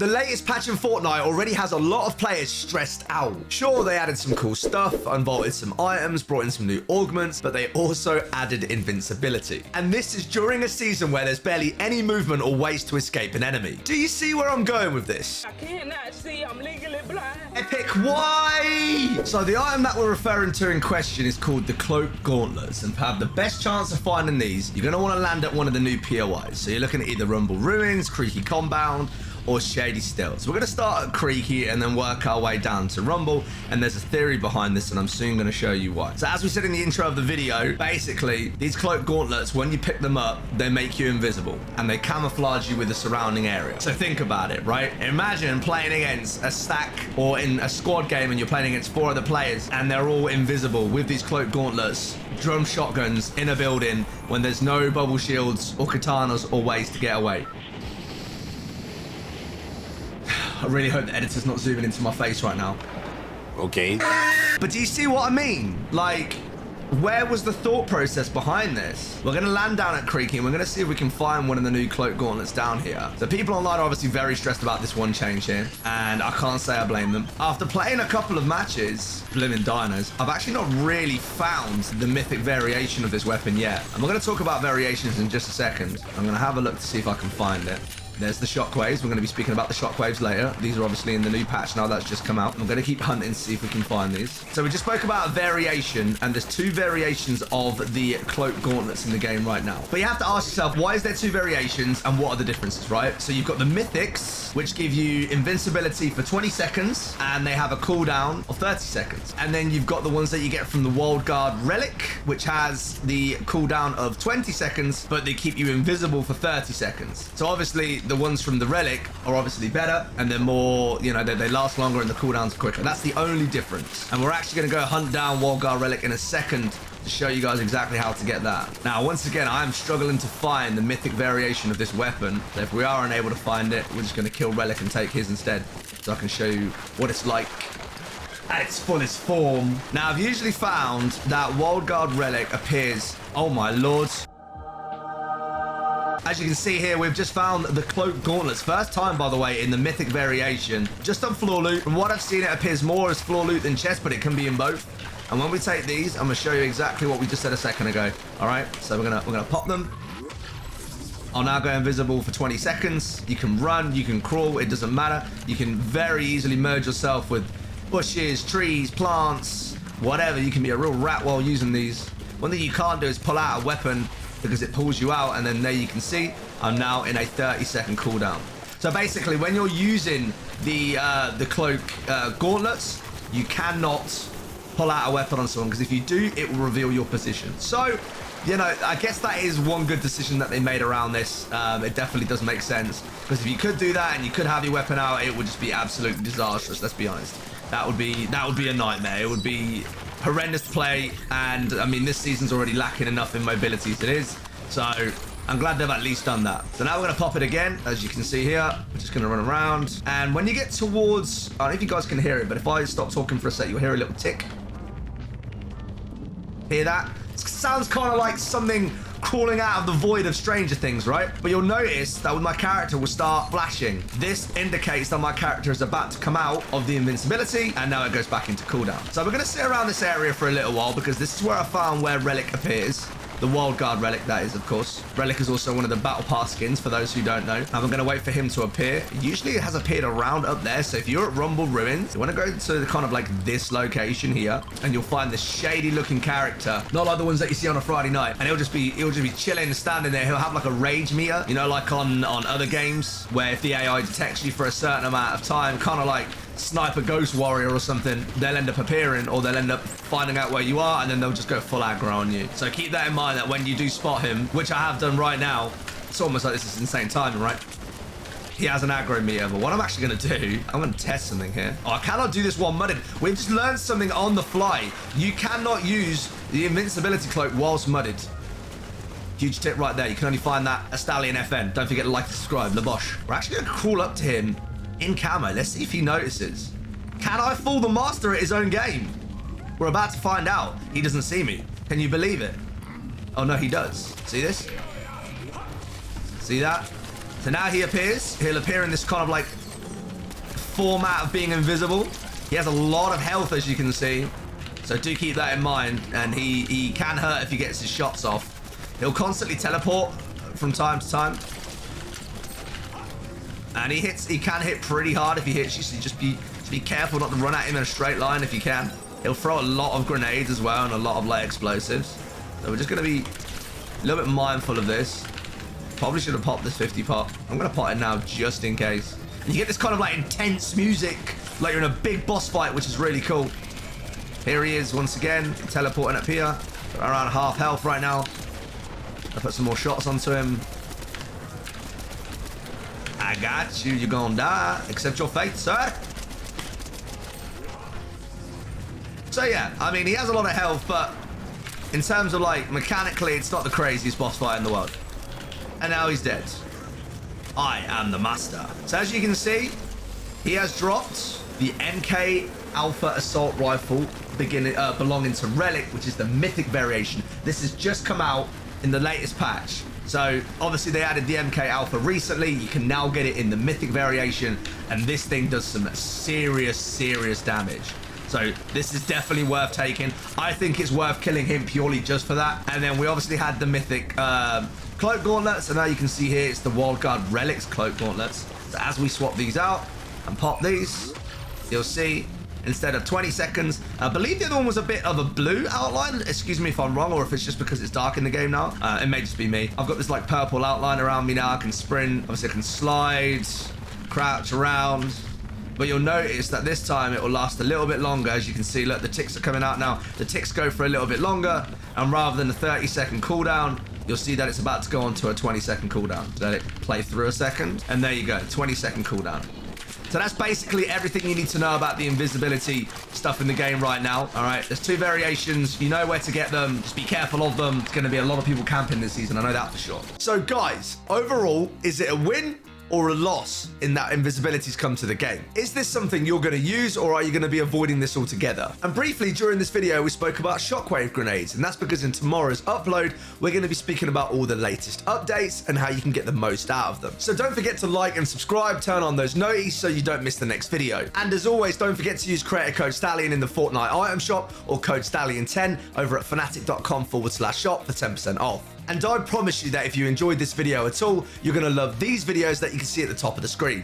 The latest patch in Fortnite already has a lot of players stressed out. Sure, they added some cool stuff, unvaulted some items, brought in some new augments, but they also added invincibility. And this is during a season where there's barely any movement or ways to escape an enemy. Do you see where I'm going with this? I cannot see, I'm legally blind. Epic, why? So the item that we're referring to in question is called the Cloak Gauntlets, and to have the best chance of finding these, you're going to want to land at one of the new POIs. So you're looking at either Rumble Ruins, Creaky Compound, or Shady Still. So we're going to start at Creaky and then work our way down to Rumble, and there's a theory behind this and I'm soon going to show you why. So as we said in the intro of the video, basically these Cloak Gauntlets, when you pick them up, they make you invisible and they camouflage you with the surrounding area. So think about it, right? Imagine playing against a stack or in a squad game and you're playing against 4 other players and they're all invisible with these Cloak Gauntlets, drum shotguns in a building when there's no bubble shields or katanas or ways to get away. I really hope the editor's not zooming into my face right now. Okay. But do you see what I mean? Like, where was the thought process behind this? We're going to land down at Creaky and we're going to see if we can find one of the new Cloak Gauntlets down here. So people online are obviously very stressed about this one change here, and I can't say I blame them. After playing a couple of matches, Blimmin' Dinos, I've actually not really found the mythic variation of this weapon yet. And we're going to talk about variations in just a second. I'm going to have a look to see if I can find it. There's the shockwaves. We're going to be speaking about the shockwaves later. These are obviously in the new patch now that's just come out. I'm going to keep hunting to see if we can find these. So we just spoke about a variation, and there's 2 variations of the Cloak Gauntlets in the game right now. But you have to ask yourself, why is there 2 variations and what are the differences, right? So you've got the mythics, which give you invincibility for 20 seconds, and they have a cooldown of 30 seconds. And then you've got the ones that you get from the Wild Guard Relic, which has the cooldown of 20 seconds, but they keep you invisible for 30 seconds. So obviously, the ones from the Relic are obviously better and they're more, you know, they last longer and the cooldowns are quicker. That's the only difference. And we're actually going to go hunt down Wild Guard Relic in a second to show you guys exactly how to get that. Now, once again, I am struggling to find the mythic variation of this weapon. So if we are unable to find it, we're just going to kill Relic and take his instead, so I can show you what it's like at its fullest form. Now, I've usually found that Wild Guard Relic appears, oh my lord. As you can see here, we've just found the Cloak Gauntlets. First time, by the way, in the mythic variation. Just on floor loot. From what I've seen, it appears more as floor loot than chest, but it can be in both. And when we take these, I'm going to show you exactly what we just said a second ago. All right, so we're gonna pop them. I'll now go invisible for 20 seconds. You can run, you can crawl, it doesn't matter. You can very easily merge yourself with bushes, trees, plants, whatever. You can be a real rat while using these. One thing you can't do is pull out a weapon because it pulls you out, and then there you can see I'm now in a 30-second cooldown. So basically, when you're using the Cloak Gauntlets, you cannot pull out a weapon on someone, because if you do, it will reveal your position. So, you know, I guess that is one good decision that they made around this. It definitely does make sense, because if you could do that and you could have your weapon out, it would just be absolutely disastrous. Let's be honest. That would be a nightmare. It would be horrendous to play, and I mean, this season's already lacking enough in mobility as it is, so I'm glad they've at least done that. So now we're going to pop it again. As you can see here, we're just going to run around, and when you get towards, I don't know if you guys can hear it, but if I stop talking for a sec, you'll hear a little tick. Hear that? It sounds kind of like something crawling out of the void of Stranger Things, right? But you'll notice that when my character will start flashing, this indicates that my character is about to come out of the invincibility, and now it goes back into cooldown. So we're going to sit around this area for a little while, because this is where I found where Relic appears. The Wild Guard Relic, that is, of course. Relic is also one of the Battle Pass skins, for those who don't know. And we're going to wait for him to appear. Usually it has appeared around up there, so if you're at Rumble Ruins, you want to go to kind of like this location here, and you'll find this shady looking character, not like the ones that you see on a Friday night, and he'll just be chilling, standing there. He'll have like a rage meter, you know, like on other games, where if the AI detects you for a certain amount of time, kind of like Sniper Ghost Warrior or something, they'll end up appearing, or they'll end up finding out where you are, and then they'll just go full aggro on you. So keep that in mind, that when you do spot him, which I have done right now, it's almost like this is insane timing, right? He has an aggro meter, but what I'm actually going to do, I'm going to test something here. Oh, I cannot do this while mudded. We've just learned something on the fly. You cannot use the invincibility cloak whilst mudded. Huge tip right there. You can only find that at Stallion FN. Don't forget to like and subscribe. Labosh. We're actually going to crawl up to him in camo. Let's see if he notices. Can I fool the master at his own game? We're about to find out. He doesn't see me. Can you believe it? Oh no, he does. See this? See that? So now he appears. He'll appear in this kind of like format of being invisible. He has a lot of health, as you can see. So do keep that in mind. And he can hurt if he gets his shots off. He'll constantly teleport from time to time. And he can hit pretty hard if he hits you, so just be careful not to run at him in a straight line if you can. He'll throw a lot of grenades as well and a lot of light explosives. So we're just going to be a little bit mindful of this. Probably should have popped this 50 pop. I'm going to pop it now just in case. And you get this kind of like intense music, like you're in a big boss fight, which is really cool. Here he is once again, teleporting up here. Around half health right now. I'll put some more shots onto him. I got you. You're gonna die. Accept your fate, sir. So yeah, I mean, he has a lot of health, but in terms of like mechanically, it's not the craziest boss fight in the world. And now he's dead. I am the master. So as you can see, he has dropped the MK Alpha Assault Rifle belonging to Relic, which is the mythic variation. This has just come out in the latest patch. So obviously they added the MK Alpha recently. You can now get it in the mythic variation, and this thing does some serious damage. So this is definitely worth taking. I think it's worth killing him purely just for that. And then we obviously had the mythic cloak gauntlets, and now you can see here it's the Wild Guard Relics cloak gauntlets. So as we swap these out and pop these, you'll see instead of 20 seconds, I believe the other one was a bit of a blue outline. Excuse me if I'm wrong, or if it's just because it's dark in the game now. It may just be me. I've got this like purple outline around me now. I can sprint, obviously I can slide, crouch around. But you'll notice that this time it will last a little bit longer. As you can see, look, the ticks are coming out now. The ticks go for a little bit longer, and rather than a 30-second cooldown, you'll see that it's about to go on to a 20-second cooldown. Let it play through a second, and there you go, 20-second cooldown. So that's basically everything you need to know about the invisibility stuff in the game right now. All right, there's two variations. You know where to get them. Just be careful of them. It's going to be a lot of people camping this season. I know that for sure. So guys, overall, is it a win or a loss in that invisibility's come to the game? Is this something you're going to use, or are you going to be avoiding this altogether? And briefly during this video we spoke about shockwave grenades, and that's because in tomorrow's upload we're going to be speaking about all the latest updates and how you can get the most out of them. So don't forget to like and subscribe, turn on those noties so you don't miss the next video. And as always, don't forget to use creator code Stallion in the Fortnite item shop, or code Stallion10 over at fnatic.com/shop for 10% off. And I promise you that if you enjoyed this video at all, you're going to love these videos that you can see at the top of the screen.